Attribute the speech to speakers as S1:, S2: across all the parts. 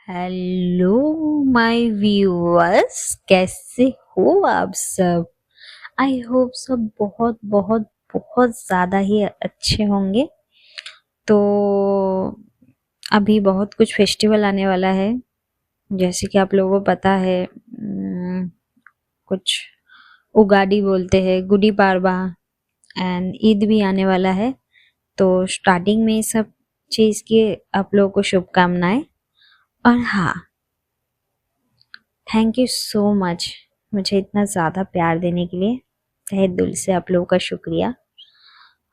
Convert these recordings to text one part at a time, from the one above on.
S1: Hello my viewers, कैसे हो आप सब। आई होप सब बहुत बहुत बहुत ज़्यादा ही अच्छे होंगे। तो अभी बहुत कुछ फेस्टिवल आने वाला है, जैसे कि आप लोगों को पता है। कुछ उगाड़ी बोलते हैं, गुड़ी पाड़वा एंड ईद भी आने वाला है। तो स्टार्टिंग में सब चीज़ की आप लोगों को शुभकामनाएं। और हाँ, थैंक यू सो मच मुझे इतना ज़्यादा प्यार देने के लिए। तहे दिल से आप लोगों का शुक्रिया।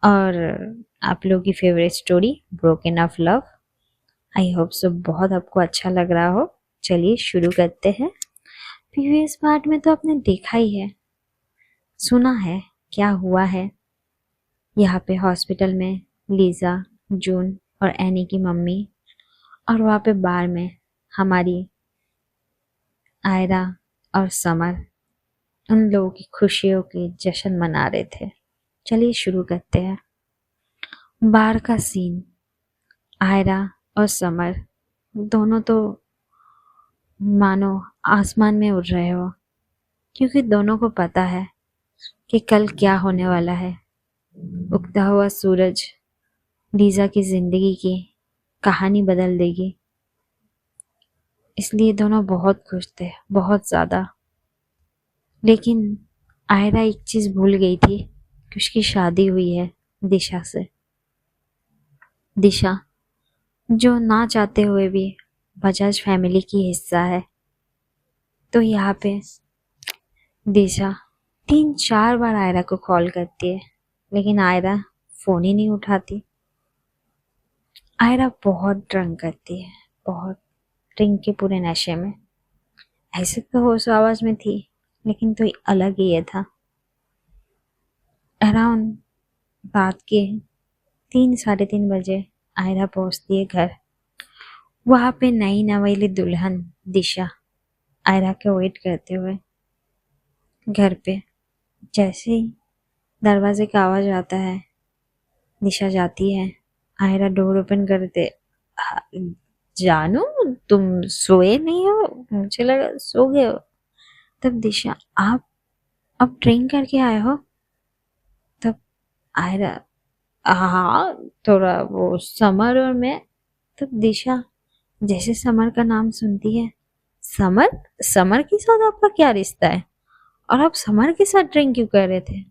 S1: और आप लोगों की favourite story broken of love, I hope so बहुत आपको अच्छा लग रहा हो। चलिए शुरू करते हैं। प्रीवियस पार्ट में तो आपने देखा ही है, सुना है क्या हुआ है। यहाँ पे हॉस्पिटल में लीजा, जून और एनी की मम्मी, और वहाँ पे बार में हमारी आयरा और समर उन लोगों की खुशियों की जश्न मना रहे थे। चलिए शुरू करते हैं। बाहर का सीन, आयरा और समर दोनों तो मानो आसमान में उड़ रहे हो, क्योंकि दोनों को पता है कि कल क्या होने वाला है। उगता हुआ सूरज लीजा की जिंदगी की कहानी बदल देगी, इसलिए दोनों बहुत खुश थे, बहुत ज़्यादा। लेकिन आयरा एक चीज़ भूल गई थी कि उसकी शादी हुई है दिशा से। दिशा जो ना चाहते हुए भी बजाज फैमिली की हिस्सा है। तो यहाँ पे दिशा 3-4 बार आयरा को कॉल करती है, लेकिन आयरा फोन ही नहीं उठाती। आयरा बहुत ड्रिंक करती है, बहुत। ड्रिंक के पूरे नशे में, ऐसे तो होश आवाज में थी, लेकिन तो अलग ही ये था। अराउंड रात के 3-3:30 बजे आयरा पहुंचती है घर। वहां पे नई नवेली दुल्हन दिशा आयरा के वेट करते हुए घर पे। जैसे ही दरवाजे का आवाज आता है, दिशा जाती है। आयरा डोर ओपन कर दे। "हाँ, जानू, तुम सोए नहीं हो, मुझे लगा सो गए हो।" तब दिशा, आप अब ड्रिंक करके आए हो? तब आयरा, हाँ, थोड़ा वो समर और मैं। तब दिशा जैसे समर का नाम सुनती है, समर, समर के साथ आपका क्या रिश्ता है, और आप समर के साथ ड्रिंक क्यों कर रहे थे?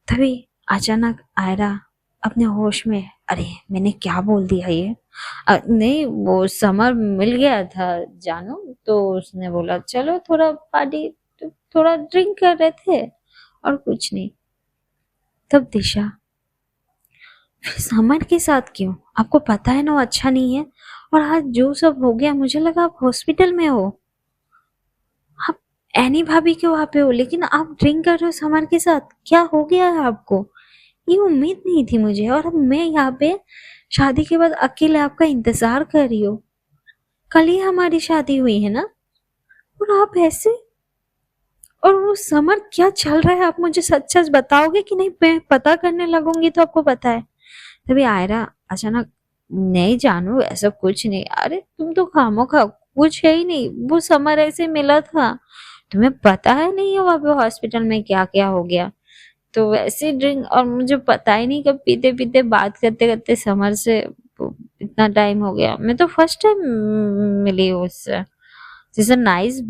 S1: तभी अचानक आयरा अपने होश में, अरे मैंने क्या बोल दिया ये। नहीं, वो समर मिल गया था जानू, तो उसने बोला चलो थोड़ा पार्टी, तो थोड़ा ड्रिंक कर रहे थे और कुछ नहीं। तब दिशा, फिर समर के साथ क्यों? आपको पता है ना वो अच्छा नहीं है, और आज जो सब हो गया मुझे लगा आप हॉस्पिटल में हो। आप एनी भाभी के वहां पे हो, लेकिन आप ड्रिंक कर रहे हो समर के साथ, क्या हो गया है आपको? ये उम्मीद नहीं थी मुझे, और अब मैं यहाँ पे शादी के बाद अकेले आपका इंतजार कर रही हूँ। कल ही हमारी शादी हुई है ना, और आप ऐसे। और वो समर क्या चल रहा है, आप मुझे सच सच बताओगे कि नहीं? मैं पता करने लगूंगी तो आपको पता है। तभी आयरा अचानक, नहीं जानू ऐसा कुछ नहीं, अरे तुम तो खामोखा, कुछ है ही नहीं, वो समर ऐसे मिला था, तुम्हें पता है नहीं है वहां पे हॉस्पिटल में क्या क्या हो गया। तो वैसे ड्रिंक, और मुझे पता ही नहीं कब पीते पीते बात करते करते समर से इतना टाइम हो गया। मैं तो फर्स्ट टाइम मिली हूँ उससे। Is a nice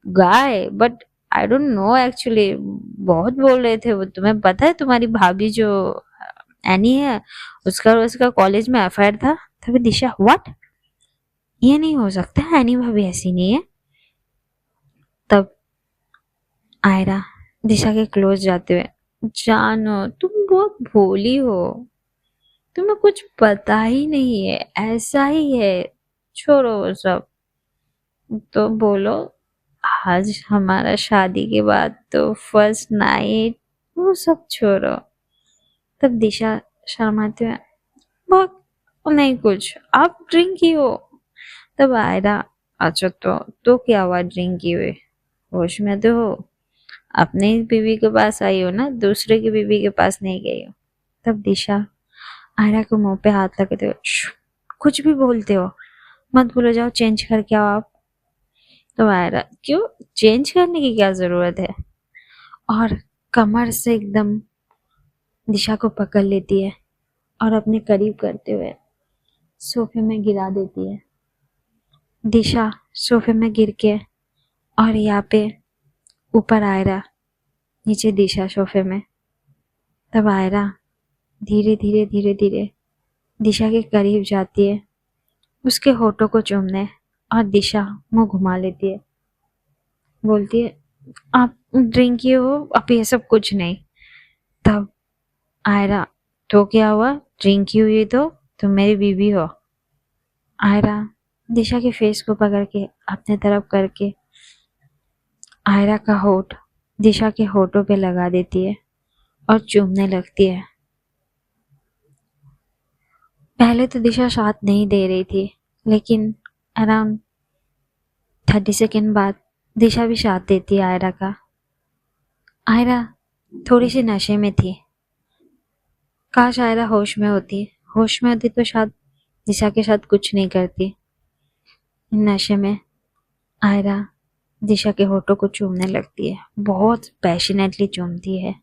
S1: guy, but I don't know actually. बहुत बोल रहे थे वो, तुम्हें पता है तुम्हारी भाभी जो एनी है, उसका और उसका कॉलेज में अफेयर था। तभी दिशा, व्हाट, ये नहीं हो सकता, एनी भाभी ऐसी नहीं है। तब आयरा दिशा के क्लोज जाते हुए, जानो तुम बहुत भोली हो, तुम्हें कुछ पता ही नहीं है, ऐसा ही है, छोड़ो वो सब। तो बोलो, आज हमारा शादी के बाद तो फर्स्ट नाइट, वो सब छोड़ो। तब दिशा शर्माते हुए, बहुत नहीं कुछ, आप ड्रिंक ही हो। तब आयरा, अच्छा तो क्या हुआ ड्रिंक किए हुए, होश में तो हो, अपने ही बीवी के पास आई हो ना, दूसरे की बीवी के पास नहीं गई हो। तब दिशा आयरा को मुंह पे हाथ लगाते हो, कुछ भी बोलते हो, मत भूलो, जाओ चेंज करके आओ आप। तो आयरा, क्यों, चेंज करने की क्या जरूरत है? और कमर से एकदम दिशा को पकड़ लेती है और अपने करीब करते हुए सोफे में गिरा देती है। दिशा सोफे में गिर के, और यहाँ पे ऊपर आयरा, नीचे दिशा सोफे में। तब आयरा धीरे धीरे धीरे धीरे दिशा के करीब जाती है, उसके होठों को चूमने, और दिशा मुंह घुमा लेती है, बोलती है आप ड्रिंक किए हो, अब ये सब कुछ नहीं। तब आयरा, तो क्या हुआ, ड्रिंक की हुई तो तुम मेरी बीवी हो। आयरा दिशा के फेस को पकड़ के अपने तरफ करके आयरा का होठ दिशा के होठों पे लगा देती है और चूमने लगती है। पहले तो दिशा साथ नहीं दे रही थी, लेकिन अराउंड 30 सेकेंड बाद दिशा भी साथ देती है आयरा का। आयरा थोड़ी सी नशे में थी, काश आयरा होश में होती। होश में होती तो शायद दिशा के साथ कुछ नहीं करती। नशे में आयरा दिशा के होठों को चूमने लगती है, बहुत पैशनेटली चूमती है,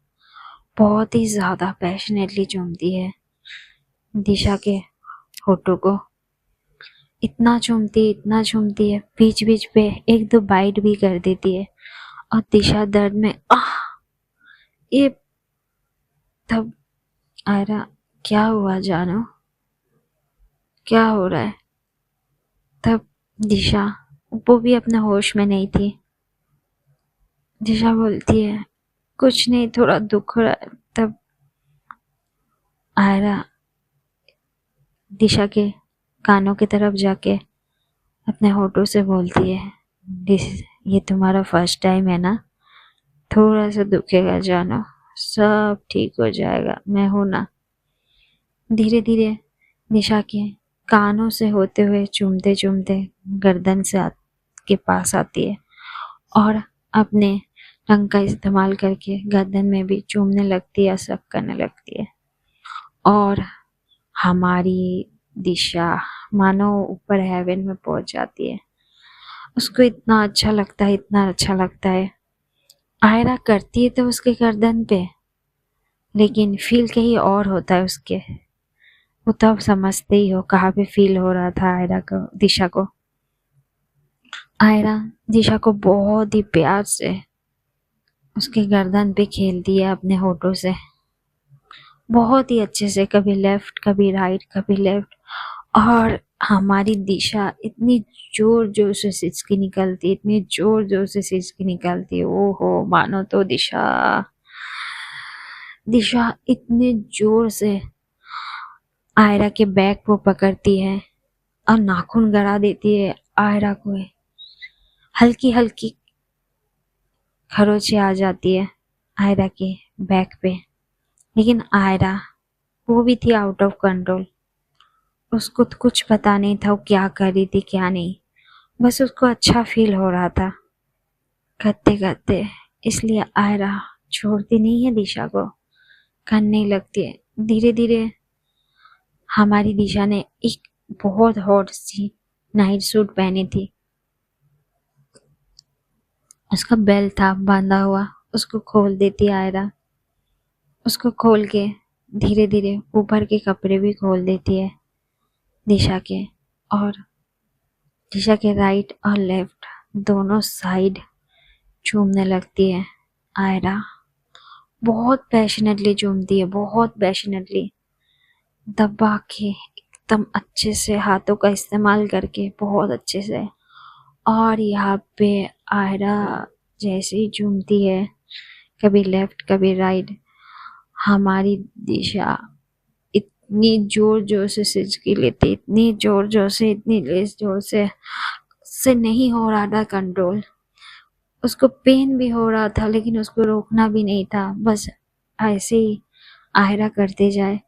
S1: बहुत ही ज्यादा पैशनेटली चूमती है दिशा के होठों को। इतना चूमती है, बीच बीच पे एक दो बाइट भी कर देती है, और दिशा दर्द में आह, ये। तब आयरा, क्या हुआ जानो, क्या हो रहा है? तब दिशा, वो भी अपने होश में नहीं थी। दिशा बोलती है कुछ नहीं, थोड़ा दुख हो रहा है। तब आयरा दिशा के कानों की तरफ जाके अपने होठों से बोलती है, ये तुम्हारा फर्स्ट टाइम है ना, थोड़ा सा दुखेगा जानो, सब ठीक हो जाएगा, मैं हूं ना। धीरे धीरे दिशा के कानों से होते हुए चूमते चूमते गर्दन से के पास आती है, और अपने टंग का इस्तेमाल करके गर्दन में भी चूमने लगती है, सब करने लगती है। और हमारी दिशा मानो ऊपर हेवन में पहुंच जाती है। उसको इतना अच्छा लगता है, इतना अच्छा लगता है। आयरा करती है तो उसके गर्दन पे, लेकिन फील कहीं और होता है उसके। वो तो आप समझते ही हो कहाँ पे फील हो रहा था आयरा को, दिशा को। आयरा दिशा को बहुत ही प्यार से उसके गर्दन पे खेलती है अपने होठों से, बहुत ही अच्छे से, कभी लेफ्ट कभी राइट कभी लेफ्ट। और हमारी दिशा इतनी जोर जोर से सिसकी निकलती, इतनी जोर जोर से सिसकी निकलती, ओहो मानो तो दिशा, दिशा इतने जोर से आयरा के बैक को पकड़ती है और नाखून गड़ा देती है आयरा को। हल्की हल्की खरोंचे आ जाती है आयरा के बैक पे, लेकिन आयरा वो भी थी आउट ऑफ कंट्रोल। उसको तो कुछ पता नहीं था वो क्या कर रही थी क्या नहीं, बस उसको अच्छा फील हो रहा था करते करते। इसलिए आयरा छोड़ती नहीं है दिशा को, करने लगती है। धीरे धीरे हमारी दिशा ने एक बहुत हॉट सी नाइट सूट पहनी थी, उसका बेल्ट था बांधा हुआ, उसको खोल देती आयरा। उसको खोल के धीरे धीरे ऊपर के कपड़े भी खोल देती है दिशा के, और दिशा के राइट और लेफ्ट दोनों साइड चूमने लगती है आयरा। बहुत पैशनेटली चूमती है, बहुत पैशनेटली, दबा के एकदम अच्छे से, हाथों का इस्तेमाल करके बहुत अच्छे से। और यहाँ पे आयरा जैसे ही चूमती है, कभी लेफ्ट कभी राइट, हमारी दिशा इतनी जोर जोर से सिसकी लेती, इतनी जोर जोर से, इतनी लेस जोर से नहीं हो रहा था कंट्रोल। उसको पेन भी हो रहा था, लेकिन उसको रोकना भी नहीं था, बस ऐसे ही आयरा करते जाए,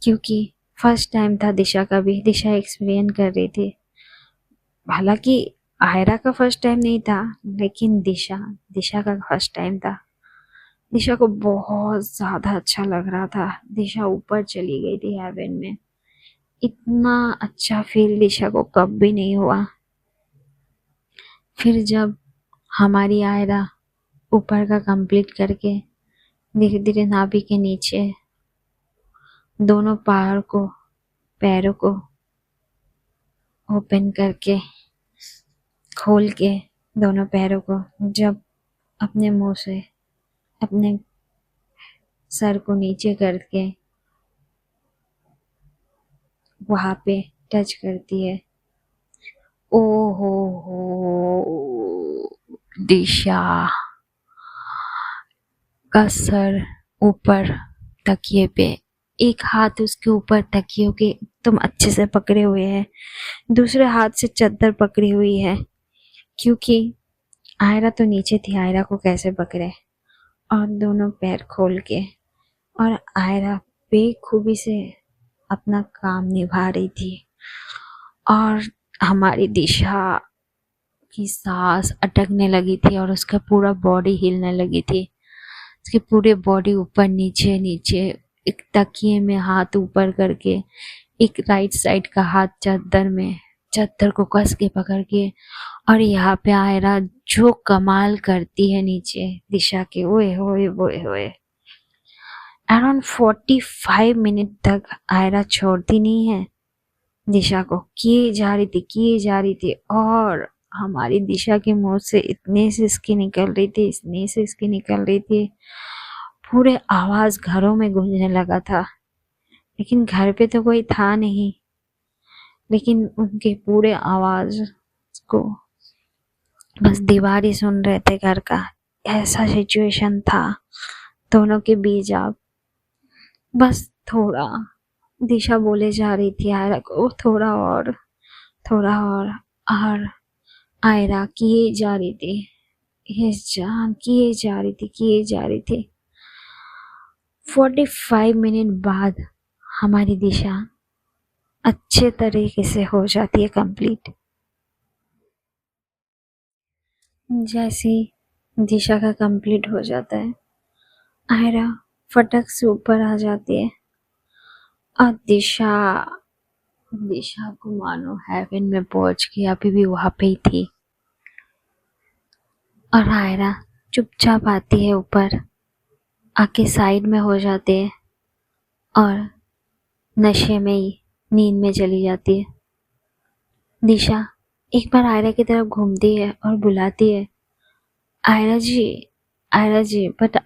S1: क्योंकि फर्स्ट टाइम था दिशा का भी, दिशा एक्सपीरियंस कर रही थी। हालांकि आयरा का फर्स्ट टाइम नहीं था, लेकिन दिशा दिशा का फर्स्ट टाइम था। दिशा को बहुत ज्यादा अच्छा लग रहा था। दिशा ऊपर चली गई थी हेवन में, इतना अच्छा फील दिशा को कब भी नहीं हुआ। फिर जब हमारी आयरा ऊपर का कंप्लीट करके धीरे धीरे नाभि के नीचे दोनों पैरों को ओपन करके खोल के दोनों पैरों को जब अपने मुंह से अपने सर को नीचे करके वहां पे टच करती है, ओ हो दिशा का सर ऊपर तकिए पे, एक हाथ उसके ऊपर तकिए के तुम अच्छे से पकड़े हुए हैं, दूसरे हाथ से चादर पकड़ी हुई है, क्योंकि आयरा तो नीचे थी, आयरा को कैसे पकड़े। और दोनों पैर खोल के और आयरा बेखूबी से अपना काम निभा रही थी। और हमारी दिशा की सांस अटकने लगी थी और उसका पूरा बॉडी हिलने लगी थी, उसकी पूरी बॉडी ऊपर नीचे नीचे, एक तकिए में हाथ ऊपर करके, एक राइट साइड का हाथ चादर को कस के पकड़ के, और यहाँ पे आयरा जो कमाल करती है नीचे दिशा के, ओए होए ओए होए। अराउंड 45 मिनट तक आयरा छोड़ती नहीं है दिशा को, किए जा रही थी और हमारी दिशा के मुंह से इतने सिसकी निकल रही थी, पूरे आवाज घरों में गूंजने लगा था। लेकिन घर पे तो कोई था नहीं, लेकिन उनके पूरे आवाज को बस दीवार ही सुन रहे थे घर का। ऐसा सिचुएशन था दोनों के बीच। आप बस थोड़ा, दिशा बोले जा रही थी आयरा को, थोड़ा और और आयरा किए जा रही थी, ये जान किए जा रही थी। 45 मिनट बाद हमारी दिशा अच्छे तरीके से हो जाती है कंप्लीट। जैसे दिशा का कंप्लीट हो जाता है, आयरा फटक से ऊपर आ जाती है और दिशा को मानो हेवन में पहुंच के अभी भी वहां पे ही थी। और आयरा चुपचाप आती है ऊपर, आके साइड में हो जाती है और नशे में ही नींद में चली जाती है। दिशा एक बार आयरा की तरफ घूमती है और बुलाती है, आयरा जी। बट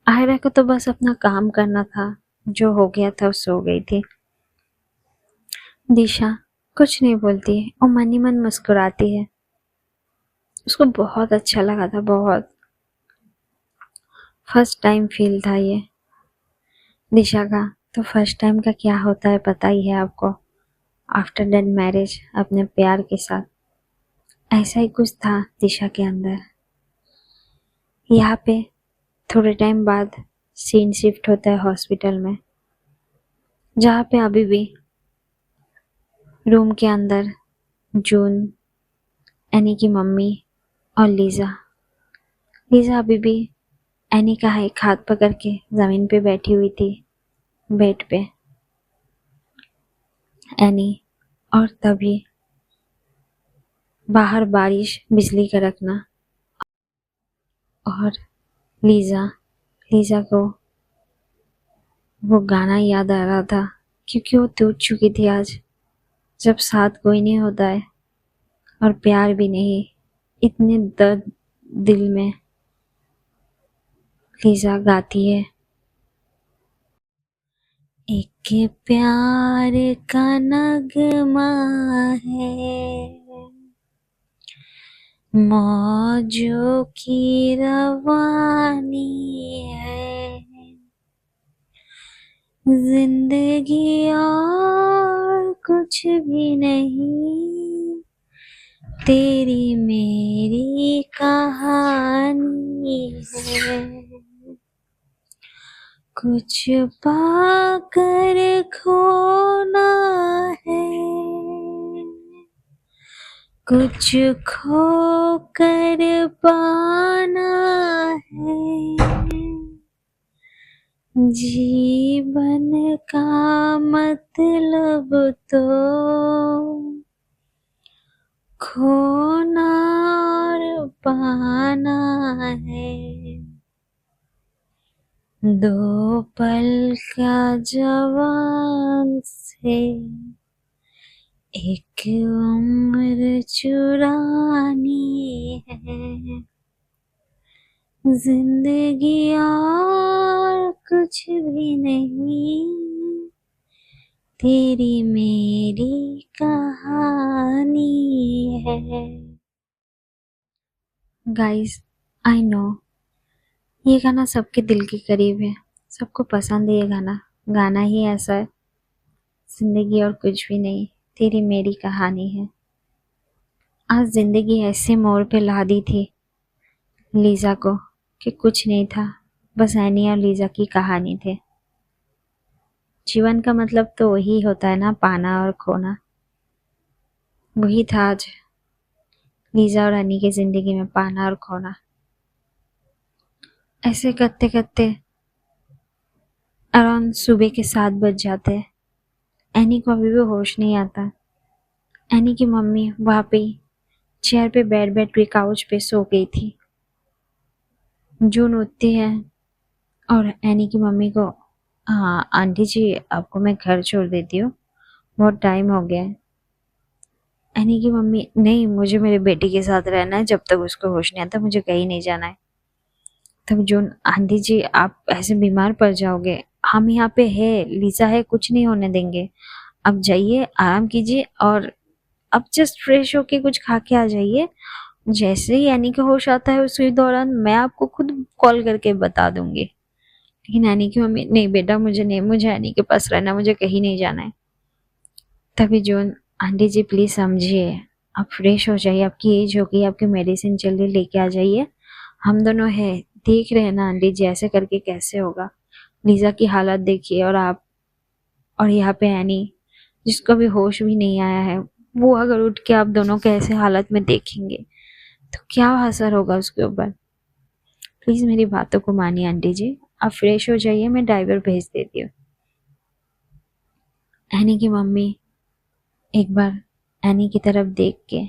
S1: आयरा को तो बस अपना काम करना था, जो हो गया था सो गई थी। दिशा कुछ नहीं बोलती है और मन ही मन मुस्कुराती है। उसको बहुत अच्छा लगा था, बहुत फर्स्ट टाइम फील था ये दिशा का। तो फर्स्ट टाइम का क्या होता है पता ही है आपको, आफ्टर डेन मैरिज अपने प्यार के साथ। ऐसा ही कुछ था दिशा के अंदर। यहाँ पे थोड़े टाइम बाद सीन शिफ्ट होता है हॉस्पिटल में, जहाँ पे अभी भी रूम के अंदर जून, एनी की मम्मी और लीजा अभी भी एनी का एक हाथ पकड़ के जमीन पे बैठी हुई थी, बेड पे एनी। और तभी बाहर बारिश, बिजली कड़कना, और लीजा को वो गाना याद आ रहा था, क्योंकि वो टूट चुकी थी आज। जब साथ कोई नहीं होता है और प्यार भी नहीं, इतने दर्द दिल में, लीजा गाती है, एक प्यार का नगमा है, मौजों की रवानी है, जिंदगी और कुछ भी नहीं, तेरी मेरी कहानी है, कुछ पाकर खोना है, कुछ खो कर पाना है, जीवन का मतलब तो खोना और पाना है, दो पल का जवान से एक उम्र चुरानी है, जिंदगी और कुछ भी नहीं, तेरी मेरी कहानी है। गाइस, आई नो ये गाना सबके दिल के करीब है, सबको पसंद है ये गाना। गाना ही ऐसा है, जिंदगी और कुछ भी नहीं, तेरी मेरी कहानी है। आज जिंदगी ऐसे मोड़ पे ला दी थी लीजा को कि कुछ नहीं था, बस एनी और लीजा की कहानी थे। जीवन का मतलब तो वही होता है ना, पाना और खोना। वही था आज लीजा और एनी की जिंदगी में, पाना और खोना। ऐसे करते करते अराउंड सुबह के 7 बज जाते हैं। एनी को अभी भी होश नहीं आता। एनी की मम्मी वहां पे चेयर पे बैठ बैठ के काउच पे सो गई थी। जून उठती है और एनी की मम्मी को, हाँ आंटी जी आपको मैं घर छोड़ देती हूँ, बहुत टाइम हो गया है। एनी की मम्मी, नहीं मुझे मेरे बेटी के साथ रहना है, जब तक उसको होश नहीं आता मुझे कहीं नहीं जाना है। तब जून, आंटी जी आप ऐसे बीमार पड़ जाओगे, हम यहाँ पे है, लीजा है, कुछ नहीं होने देंगे, अब जाइए आराम कीजिए और अब जस्ट फ्रेश होके कुछ खा के आ जाइए। जैसे ही एनी का होश आता है उसी दौरान मैं आपको खुद कॉल करके बता दूंगी। लेकिन एनी की मम्मी, नहीं बेटा मुझे नहीं, मुझे एनी के पास रहना, मुझे कहीं नहीं जाना है। तभी जून, आंटी जी प्लीज समझिए, आप फ्रेश हो जाइए, आपकी एज हो गई, आपकी मेडिसिन जल्दी लेके आ जाइए, हम दोनों है, देख रहे हैं ना आंटी जी ऐसे करके कैसे होगा, लीजा की हालत देखिए, और आप, और यहाँ पे एनी जिसको भी होश भी नहीं आया है, वो अगर उठ के आप दोनों के ऐसे हालत में देखेंगे तो क्या असर होगा उसके ऊपर। प्लीज मेरी बातों को मानिए आंटी जी, आप फ्रेश हो जाइए, मैं ड्राइवर भेज देती हूँ। एनी की मम्मी एक बार एनी की तरफ देख के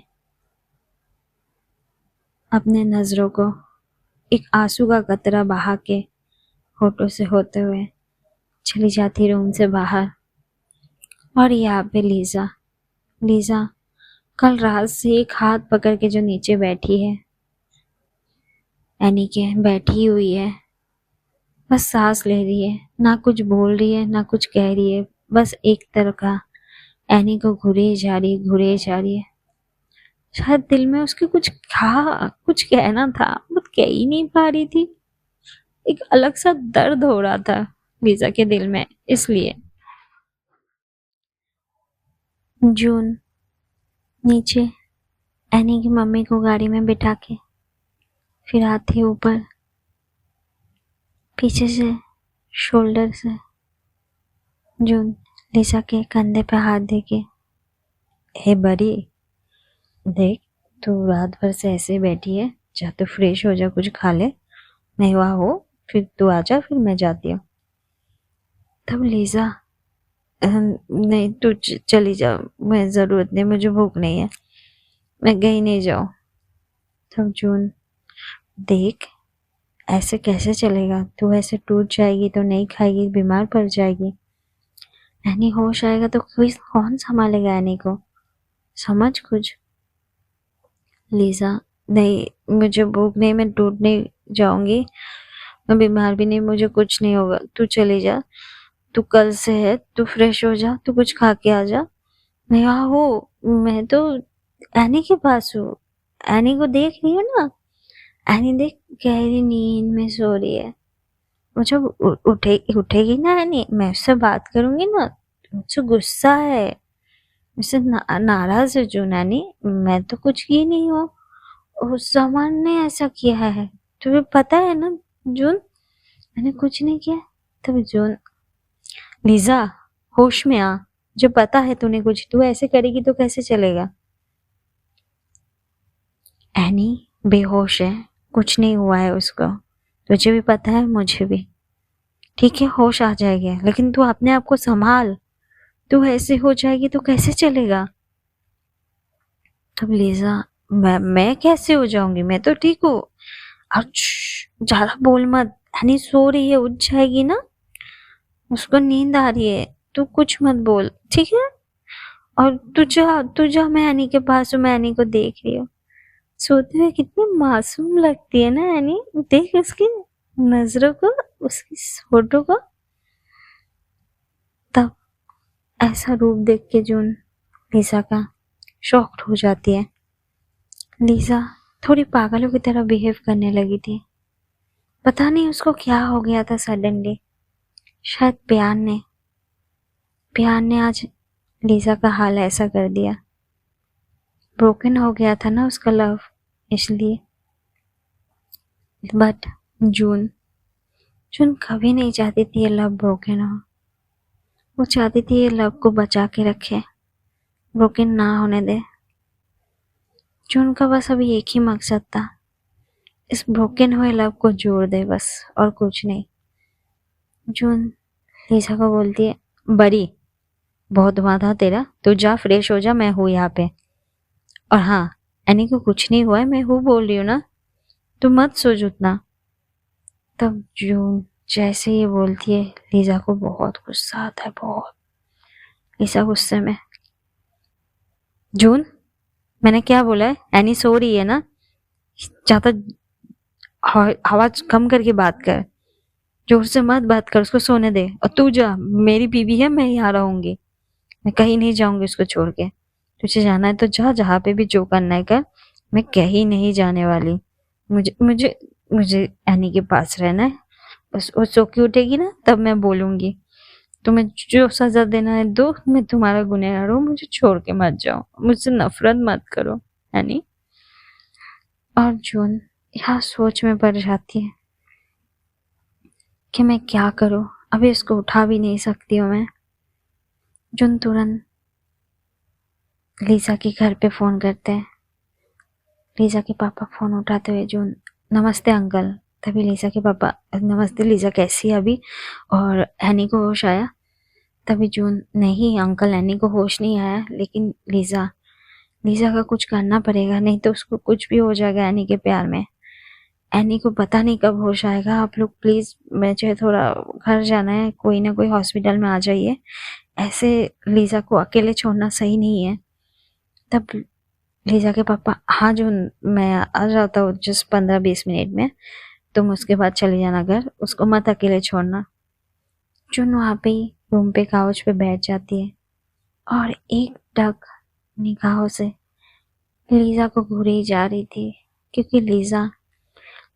S1: अपने नजरों को एक आंसू का कतरा बहा के होठों से होते हुए चली जाती रूम से बाहर। और यहाँ पे लीजा, लीजा कल रात से एक हाथ पकड़ के जो नीचे बैठी है एनी के, बैठी हुई है, बस सांस ले रही है, ना कुछ बोल रही है ना कुछ कह रही है, बस एक तरफा एनी को घुरे जा रही, घुरे जा रही है। शायद दिल में उसके कुछ कहना था, बट कह ही नहीं पा रही थी। एक अलग सा दर्द हो रहा था लीजा के दिल में। इसलिए जून नीचे एनी की मम्मी को गाड़ी में बिठा के फिर आती ऊपर, पीछे से शोल्डर से जून लीजा के कंधे पे हाथ देके, हे बड़ी देख, तू रात भर से ऐसे बैठी है, जा तो फ्रेश हो जा, कुछ खा ले, मैं वहाँ हो, फिर तू आ जा, फिर मैं जाती हूँ। तब लीजा, नहीं तू चली जा, मैं जरूरत नहीं, मुझे भूख नहीं है, मैं कहीं नहीं जाऊँ। तब जून, देख ऐसे कैसे चलेगा, तू ऐसे टूट जाएगी तो नहीं खाएगी, बीमार पड़ जाएगी, एनी होश आएगा तो कोई कौन संभालेगा एनी को, समझ कुछ। लीजा, नहीं मुझे भूख नहीं, मैं टूट नहीं जाऊंगी, मैं बीमार भी नहीं, मुझे कुछ नहीं होगा, तू चली जा, तू कल से है, तू फ्रेश हो जा, तू कुछ खा के आ जा, मैं यहाँ हूँ, मैं तो एनी के पास हूँ, एनी को देख रही हूँ ना, एनी देख गहरी नींद में सो रही है, मुझे उठेगी ना एनी, मैं उससे बात करूंगी ना, मुझसे गुस्सा है, मुझसे नाराज है जो नानी, मैं तो कुछ की नहीं हूँ, उस जमान ने ऐसा किया है, तुम्हें पता है ना जून, मैंने कुछ नहीं किया। तब जून, लीजा होश में आ, जो पता है तूने कुछ, तू ऐसे करेगी तो कैसे चलेगा। एनी बेहोश है, कुछ नहीं हुआ है उसको, तुझे भी पता है मुझे भी, ठीक है, होश आ जाएगा, लेकिन तू अपने आप को संभाल। तू ऐसे हो जाएगी तो कैसे चलेगा? तब लीजा, मैं कैसे हो जाऊंगी, मैं तो ठीक हूँ। और ज्यादा बोल मत, हनी सो रही है, उठ जाएगी ना, उसको नींद आ रही है। तू कुछ मत बोल, ठीक है? और तू जा, मैं एनी के पास हूँ, मैं एनी को देख रही हूँ। सोते हुए कितनी मासूम लगती है ना एनी, देख उसकी नजरों को, उसकी फोटो को। तब ऐसा रूप देख के जून लीजा का शॉक्ड हो जाती है। लीजा थोड़ी पागलों की तरह बिहेव करने लगी थी। पता नहीं उसको क्या हो गया था सडनली। शायद प्यार ने आज लीजा का हाल ऐसा कर दिया। ब्रोकन हो गया था ना उसका लव, इसलिए। बट जून जून कभी नहीं चाहती थी ये लव ब्रोकन हो। वो चाहती थी ये लव को बचा के रखे, ब्रोकन ना होने दे। जून का बस अभी एक ही मकसद था, इस ब्रोकन हुए लव को जोड़ दे, बस, और कुछ नहीं। जून लीजा को बोलती है, बड़ी बहुत हुआ था तेरा, तू जा फ्रेश हो जा, मैं हूँ यहाँ पे। और हाँ, एनी को कुछ नहीं हुआ है, मैं हूँ बोल रही हूँ ना, तू मत सोच उतना। तब जून जैसे ये बोलती है, लीजा को बहुत गुस्सा आता है, बहुत। लीजा गुस्से में, जून मैंने क्या बोला है, एनी सो रही है ना, ज्यादा आवाज कम करके बात कर, जोर से मत बात कर, उसको सोने दे। और तू जा, मेरी बीवी है, मैं यहाँ रहूंगी, मैं कहीं नहीं जाऊंगी उसको छोड़ के। तुझे जाना है तो जा, जहाँ पे भी जो करना है कर, मैं कहीं नहीं जाने वाली। मुझे मुझे मुझे एनी के पास रहना है। बस वो सो के उठेगी ना, तब मैं बोलूंगी, तुम्हें जो सजा देना है दो, मैं तुम्हारा गुनहगार हूँ, मुझे छोड़ के मत जाओ, मुझसे नफरत मत करो एनी। और जून यहाँ सोच में पड़ जाती है कि मैं क्या करूँ, अभी इसको उठा भी नहीं सकती हूँ मैं। जून तुरंत लीजा के घर पे फोन करते हैं। लीजा के पापा फोन उठाते हुए, जून, नमस्ते अंकल। तभी लीजा के पापा, नमस्ते लीजा, कैसी है अभी, और एनी को होश आया? तभी जून, नहीं अंकल, एनी को होश नहीं आया, लेकिन लीजा लीजा का कुछ करना पड़ेगा, नहीं तो उसको कुछ भी हो जाएगा एनी के प्यार में। एनी को पता नहीं कब होश आएगा, आप लोग प्लीज, मुझे थोड़ा घर जाना है, कोई ना कोई हॉस्पिटल में आ जाइए, ऐसे लीजा को अकेले छोड़ना सही नहीं है। तब लीजा के पापा, हाँ जो, मैं आ जाता हूँ जस्ट 15-20 मिनट में, तुम उसके बाद चले जाना घर, उसको मत अकेले छोड़ना। चुन वहाँ पे ही रूम पे काउच पे बैठ जाती है और एक टक निगाहों से लीजा को घूरी ही जा रही थी, क्योंकि लीजा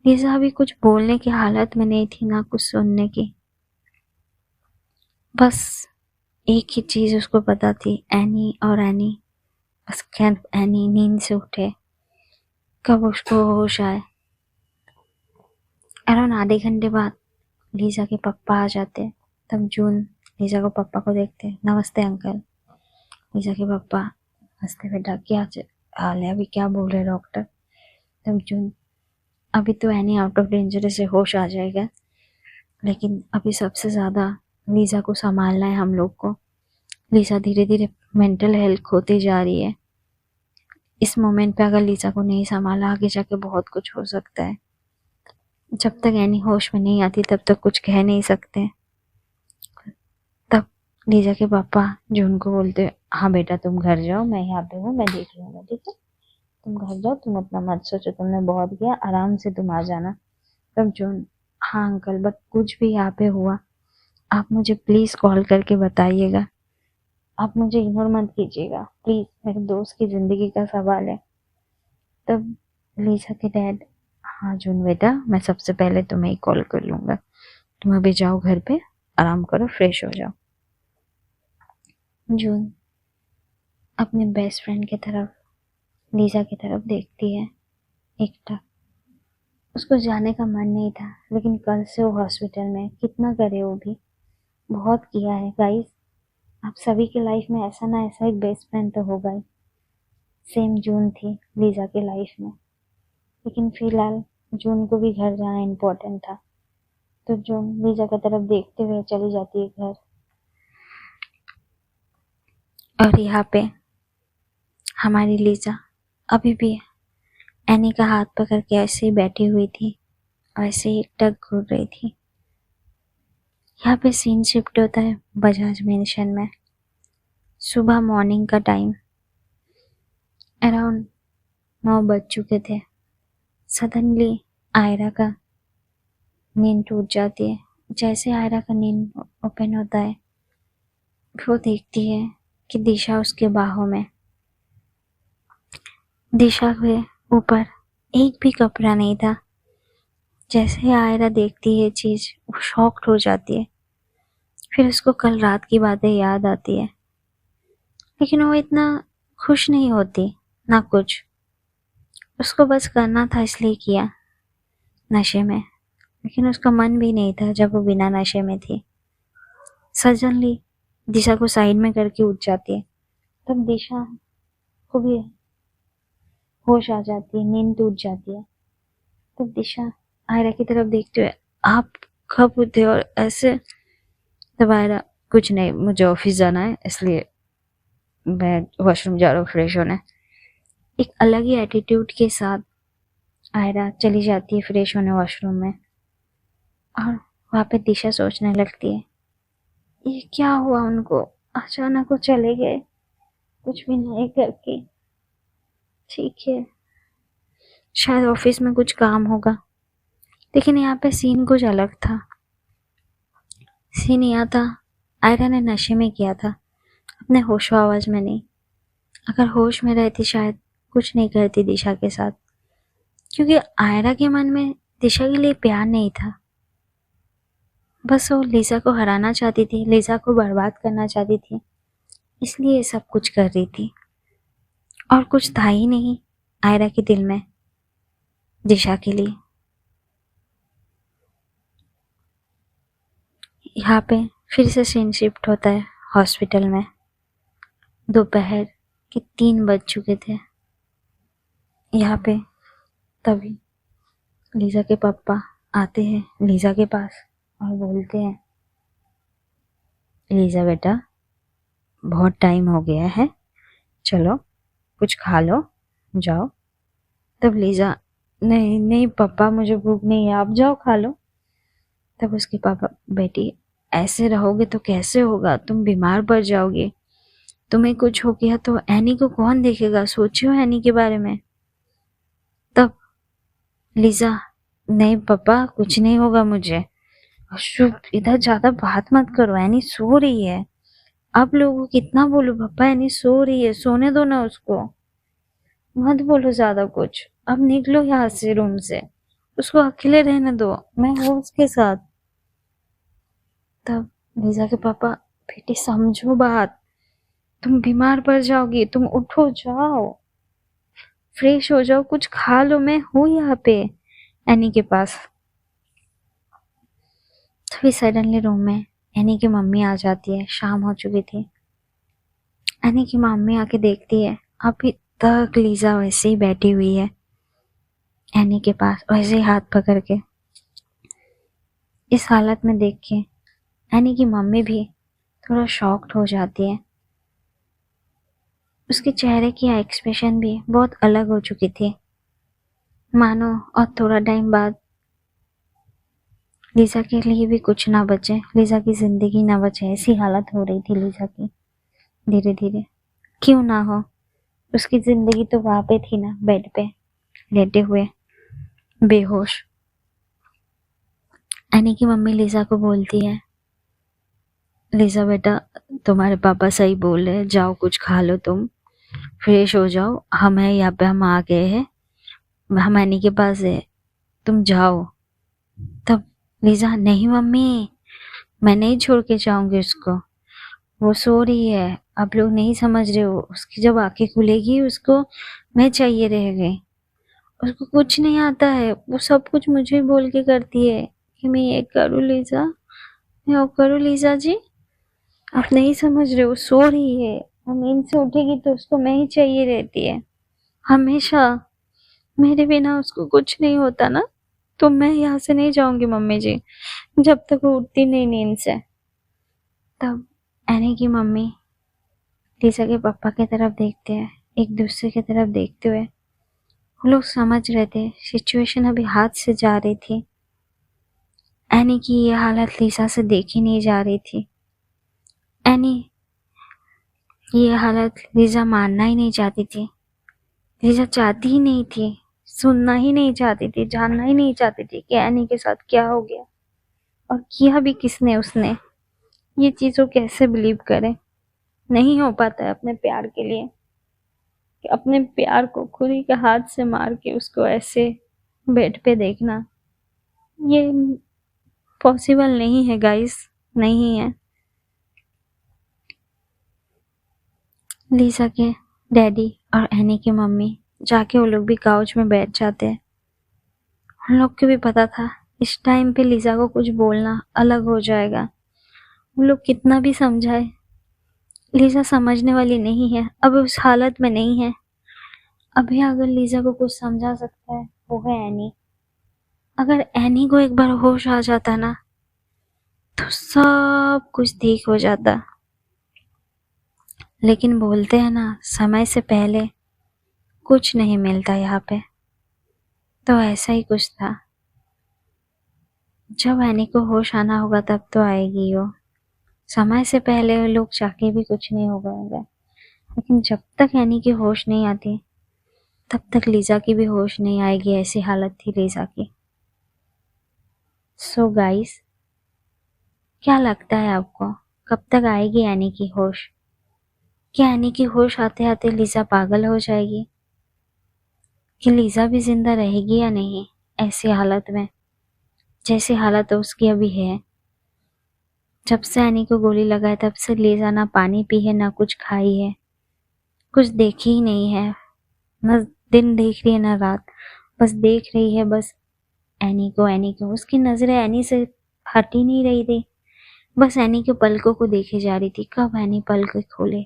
S1: लीजा अभी कुछ बोलने की हालत में नहीं थी, ना कुछ सुनने की। बस एक ही चीज उसको पता थी, एनी और एनी। बस कैन एनी नींद से उठे, कब उसको होश आए। अराउंड आधे घंटे बाद लीजा के पापा आ जाते। तब जून लीजा को पापा को देखते, नमस्ते अंकल। लीजा के पापा, नमस्ते बेटा, क्या हाल है, अभी क्या बोल रहे डॉक्टर? तब जून, अभी तो एनी आउट ऑफ डेंजर से होश आ जाएगा, लेकिन अभी सबसे ज्यादा लीजा को संभालना है हम लोग को। लीजा धीरे धीरे मेंटल हेल्थ खोती जा रही है। इस मोमेंट पे अगर लीजा को नहीं संभाला, आगे जाके बहुत कुछ हो सकता है। जब तक एनी होश में नहीं आती तब तक कुछ कह नहीं सकते। तब लीजा के पापा जून को बोलते, हाँ बेटा तुम घर जाओ, मैं यहाँ पे हूँ, मैं देख लूंगा, ठीक है, तुम घर जाओ, तुम उतना मत सोचो, तुमने बहुत किया, आराम से तुम आ जाना। तब जून, हाँ अंकल, बट कुछ भी यहाँ पे हुआ आप मुझे प्लीज कॉल करके बताइएगा, आप मुझे इग्नोर मत कीजिएगा प्लीज, मेरे दोस्त की जिंदगी का सवाल है। तब लीजा के डैड, हाँ जून बेटा, मैं सबसे पहले तुम्हें ही कॉल कर लूंगा, तुम अभी जाओ घर पे, आराम करो, फ्रेश हो जाओ। जून अपने बेस्ट फ्रेंड की तरफ, लीजा की तरफ देखती है एकटक। उसको जाने का मन नहीं था, लेकिन कल से वो हॉस्पिटल में, कितना करे वो भी, बहुत किया है गाइस। आप सभी के लाइफ में ऐसा ना ऐसा एक बेस्ट फ्रेंड तो होगा ही। सेम जून थी लीजा के लाइफ में, लेकिन फिलहाल जून को भी घर जाना इम्पोर्टेंट था, तो जून लीजा की तरफ देखते हुए चली जाती है घर। और यहाँ पे हमारी लीजा अभी भी एनी का हाथ पकड़ के ऐसे ही बैठी हुई थी और ऐसे ही टक घूर रही थी। यहाँ पे सीन शिफ्ट होता है बजाज मेंशन में। सुबह मॉर्निंग का टाइम, अराउंड 9 बज चुके थे। सडनली आयरा का नींद टूट जाती है। जैसे आयरा का नींद ओपन होता है, वो देखती है कि दिशा उसके बाहों में। दिशा के ऊपर एक भी कपड़ा नहीं था। जैसे आयरा देखती है चीज, वो शॉक्ड हो जाती है। फिर उसको कल रात की बातें याद आती है, लेकिन वो इतना खुश नहीं होती ना कुछ। उसको बस करना था इसलिए किया, नशे में। लेकिन उसका मन भी नहीं था जब वो बिना नशे में थी। सडनली दिशा को साइड में करके उठ जाती है। तब दिशा को भी होश आ जाती है, नींद टूट जाती है। तब दिशा आयरा की तरफ देखते हुए, आप कब उठे और ऐसे? तब आयरा, कुछ नहीं, मुझे ऑफिस जाना है इसलिए मैं वॉशरूम जा रहा हूँ फ्रेश होने। एक अलग ही एटीट्यूड के साथ आयरा चली जाती है फ्रेश होने वॉशरूम में। और वहाँ पे दिशा सोचने लगती है, ये क्या हुआ उनको, अचानक वो चले गए कुछ भी नहीं करके। ठीक है, शायद ऑफिस में कुछ काम होगा। लेकिन यहाँ पे सीन कुछ अलग था। सीन यहाँ था, आयरा ने नशे में किया था, अपने होशो आवाज में नहीं। अगर होश में रहती शायद कुछ नहीं करती दिशा के साथ, क्योंकि आयरा के मन में दिशा के लिए प्यार नहीं था। बस वो लीजा को हराना चाहती थी, लीजा को बर्बाद करना चाहती थी, इसलिए सब कुछ कर रही थी। और कुछ था ही नहीं आयरा के दिल में दिशा के लिए। यहाँ पे फिर से सीन शिफ्ट होता है हॉस्पिटल में। दोपहर के 3 बज चुके थे। यहाँ पे तभी लीजा के पापा आते हैं लीजा के पास और बोलते हैं, लीजा बेटा, बहुत टाइम हो गया है, चलो कुछ खा लो, जाओ। तब लीजा, नहीं नहीं पापा, मुझे भूख नहीं है, आप जाओ खा लो। तब उसके पापा, बेटी ऐसे रहोगे तो कैसे होगा, तुम बीमार पड़ जाओगे, तुम्हें कुछ हो गया तो एनी को कौन देखेगा, सोचो एनी के बारे में। तब लीजा, नहीं पापा कुछ नहीं होगा मुझे। शुभ, इधर ज्यादा बात मत करो, एनी सो रही है। आप लोगों को कितना बोलूं पापा, एनी सो रही है, सोने दो ना उसको, मत बोलो ज्यादा कुछ। अब निकलो यहाँ से, रूम से, उसको अकेले रहने दो, मैं हूँ उसके साथ। तब लीजा के पापा, बेटी समझो बात, तुम बीमार पड़ जाओगी, तुम उठो, जाओ फ्रेश हो जाओ, कुछ खा लो, मैं हूँ यहाँ पे एनी के पास। तभी सडनली रूम में एनी की मम्मी आ जाती है। शाम हो चुकी थी। एनी की मम्मी आके देखती है, अभी तक लीजा वैसे ही बैठी हुई है एनी के पास, वैसे ही हाथ पकड़ के। इस हालत में देख के एनी की मम्मी भी थोड़ा शॉक्ड हो जाती है। उसके चेहरे की एक्सप्रेशन भी बहुत अलग हो चुकी थी, मानो और थोड़ा टाइम बाद लीजा के लिए भी कुछ ना बचे, लीजा की जिंदगी ना बचे, ऐसी हालत हो रही थी लीजा की धीरे धीरे। क्यों ना हो, उसकी जिंदगी तो वहां पे थी ना, बेड पे लेटे हुए बेहोश। एनी की मम्मी लीजा को बोलती है, लीजा बेटा, तुम्हारे पापा सही बोल रहे, जाओ कुछ खा लो, तुम फ्रेश हो जाओ, हम है यहाँ पे, हम आ गए हैं, हम एनी के पास है, तुम जाओ। तब लीजा, नहीं मम्मी, मैं नहीं छोड़ के जाऊंगी उसको, वो सो रही है, आप लोग नहीं समझ रहे हो, उसकी जब आंखें खुलेगी उसको मैं चाहिए रह गई, उसको कुछ नहीं आता है, वो सब कुछ मुझे बोल के करती है कि मैं ये करूँ लीजा, मैं वो करूँ लीजा जी, आप नहीं समझ रहे हो, सो रही है, वो नींद से उठेगी तो उसको मैं ही चाहिए रहती है हमेशा, मेरे बिना उसको कुछ नहीं होता ना, तो मैं यहाँ से नहीं जाऊंगी मम्मी जी, जब तक वो उठती नहीं नींद से। तब एनी की मम्मी लीजा के पापा की तरफ देखते हैं, एक दूसरे की तरफ देखते हुए। वो लोग समझ रहे थे सिचुएशन अभी हाथ से जा रही थी। एनी की ये हालत लीजा से देखी नहीं जा रही थी। एनी ये हालत लीजा मानना ही नहीं चाहती थी। लीजा चाहती ही नहीं थी, सुनना ही नहीं चाहती थी, जानना ही नहीं चाहती थी कि एनी के साथ क्या हो गया और किया भी किसने उसने। ये चीज़ों कैसे बिलीव करें। नहीं हो पाता है अपने प्यार के लिए कि अपने प्यार को खुद ही के हाथ से मार के उसको ऐसे बेड पे देखना, ये पॉसिबल नहीं है गाइस, नहीं है। लीजा के डैडी और एनी की मम्मी जाके वो लोग भी काउच में बैठ जाते हैं। उन लोग को भी पता था इस टाइम पे लीजा को कुछ बोलना अलग हो जाएगा। उन लोग कितना भी समझाए, लीजा समझने वाली नहीं है, अब उस हालत में नहीं है। अभी अगर लीजा को कुछ समझा सकता है वो है एनी। अगर एनी को एक बार होश आ जाता ना तो सब कुछ ठीक हो जाता। लेकिन बोलते हैं ना, समय से पहले कुछ नहीं मिलता यहाँ पे। तो ऐसा ही कुछ था। जब एनी को होश आना होगा तब तो आएगी वो। समय से पहले वो लोग चाहके भी कुछ नहीं होगा। लेकिन जब तक एनी की होश नहीं आती तब तक लीजा की भी होश नहीं आएगी। ऐसी हालत थी लीजा की। सो गाइस, क्या लगता है आपको कब तक आएगी एनी की होश? क्या एनी की होश आते आते लीजा पागल हो जाएगी? कि लीजा भी जिंदा रहेगी या नहीं ऐसी हालत में, जैसी हालत उसकी अभी है? जब से एनी को गोली लगाए तब से लीजा ना पानी पी है, ना कुछ खाई है, कुछ देखी ही नहीं है। न दिन देख रही है ना रात, बस देख रही है बस एनी को, एनी को। उसकी नजरें एनी से हट ही नहीं रही थी, बस एनी के पलकों को देखे जा रही थी। कब एनी पलक खोले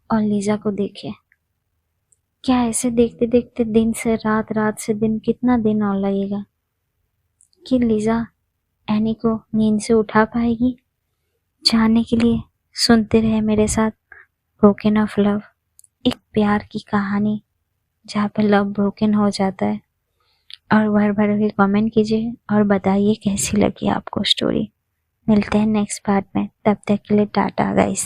S1: और लीजा को देखे। क्या ऐसे देखते देखते दिन से रात, रात से दिन, कितना दिन और लगेगा कि लीजा एनी को नींद से उठा पाएगी? जानने के लिए सुनते रहे मेरे साथ ब्रोकन ऑफ लव, एक प्यार की कहानी जहाँ पे लव ब्रोकन हो जाता है। और भर भर के कमेंट कीजिए और बताइए कैसी लगी आपको स्टोरी। मिलते हैं नेक्स्ट पार्ट में, तब तक के लिए टाटा गाइस।